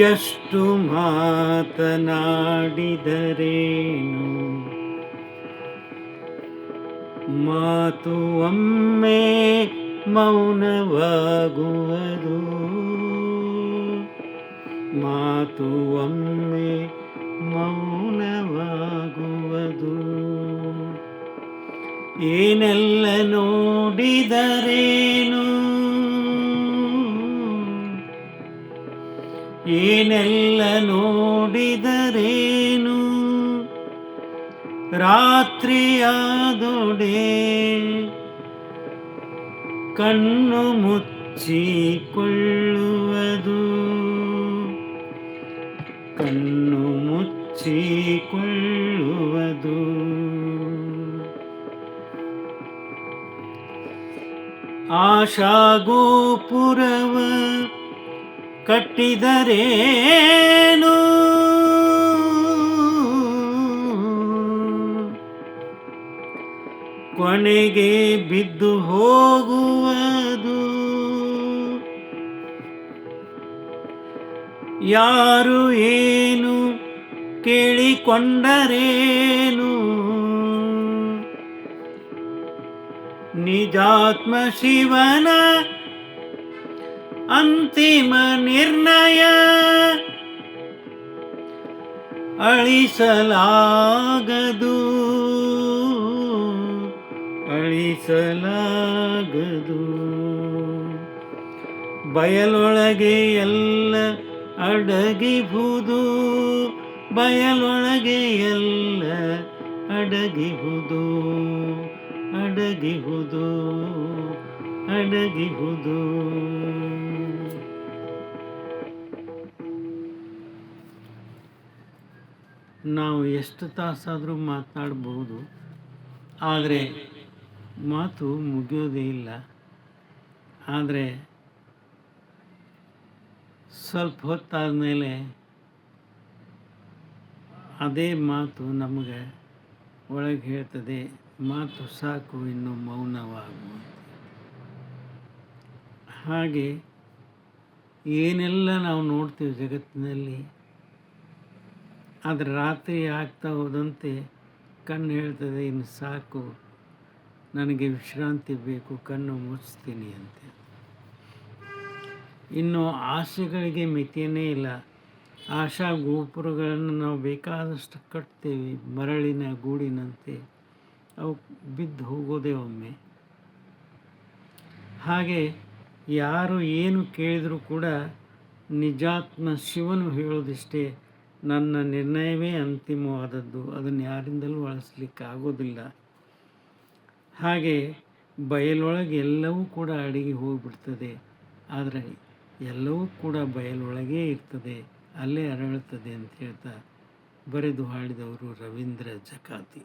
ಎಷ್ಟು ಮಾತನಾಡಿದರೇನು ಮಾತು ಒಮ್ಮೆ ಮೌನವಾಗುವುದು, ಮಾತು ಒಮ್ಮೆ ಮೌನವಾಗುವುದು. ಏನೆಲ್ಲ ನೋಡಿದರೇನು, ಏನೆಲ್ಲ ನೋಡಿದರೇನು ರಾತ್ರಿಯಾದೊಡೆ ಕಣ್ಣು ಮುಚ್ಚಿಕೊಳ್ಳುವುದು, ಕಣ್ಣು ಮುಚ್ಚಿಕೊಳ್ಳುವುದು. ಆಶಾಗೋಪುರವ ಕಟ್ಟಿದರೇನು ಕೊನೆಗೆ ಬಿದ್ದು ಹೋಗುವುದು. ಯಾರು ಏನು ಕೇಳಿಕೊಂಡರೇನು ನಿಜಾತ್ಮ ಶಿವನ ಅಂತಿಮ ನಿರ್ಣಯ ಅಳಿಸಲಾಗದು, ಅಳಿಸಲಾಗದು. ಬಯಲೊಳಗೆ ಎಲ್ಲ ಅಡಗಿಹುದು, ಬಯಲೊಳಗೆ ಎಲ್ಲ ಅಡಗಿಹುದು, ಅಡಗಿಹುದು, ಅಡಗಿಹುದು. ನಾವು ಎಷ್ಟು ತಾಸಾದರೂ ಮಾತನಾಡ್ಬೋದು, ಆದರೆ ಮಾತು ಮುಗಿಯೋದೇ ಇಲ್ಲ. ಆದರೆ ಸ್ವಲ್ಪ ಹೊತ್ತಾದ ಮೇಲೆ ಅದೇ ಮಾತು ನಮಗೆ ಒಳಗೆ ಹೇಳ್ತದೆ, ಮಾತು ಸಾಕು, ಇನ್ನು ಮೌನವಾಗು. ಹಾಗೆ ಏನೆಲ್ಲ ನಾವು ನೋಡ್ತೀವಿ ಜಗತ್ತಿನಲ್ಲಿ, ಆದರೆ ರಾತ್ರಿ ಆಗ್ತಾ ಹೋದಂತೆ ಕಣ್ಣು ಹೇಳ್ತದೆ, ಇನ್ನು ಸಾಕು, ನನಗೆ ವಿಶ್ರಾಂತಿ ಬೇಕು, ಕಣ್ಣು ಮುಚ್ತೀನಿ ಅಂತ. ಇನ್ನು ಆಸೆಗಳಿಗೆ ಮಿತಿಯೇ ಇಲ್ಲ. ಆಶಾ ಗೋಪುರಗಳನ್ನು ನಾವು ಬೇಕಾದಷ್ಟು ಕಟ್ತೇವೆ, ಮರಳಿನ ಗೂಡಿನಂತೆ, ಅವು ಬಿದ್ದು ಹೋಗೋದೇ ಒಮ್ಮೆ. ಹಾಗೆ ಯಾರು ಏನು ಕೇಳಿದರೂ ಕೂಡ ನಿಜಾತ್ಮ ಶಿವನು ಹೇಳೋದಿಷ್ಟೇ, ನನ್ನ ನಿರ್ಣಯವೇ ಅಂತಿಮವಾದದ್ದು, ಅದನ್ನು ಯಾರಿಂದಲೂ ಅಳಿಸ್ಲಿಕ್ಕೆ ಆಗೋದಿಲ್ಲ. ಹಾಗೆ ಬಯಲೊಳಗೆ ಎಲ್ಲವೂ ಕೂಡ ಅಡಗಿ ಹೋಗಿಬಿಡ್ತದೆ, ಆದರೆ ಎಲ್ಲವೂ ಕೂಡ ಬಯಲೊಳಗೇ ಇರ್ತದೆ, ಅಲ್ಲೇ ಅರಳುತ್ತದೆ ಅಂತ ಹೇಳ್ತಾ ಬರೆದು ಹಾಡಿದವರು ರವೀಂದ್ರ ಜಕಾತಿ.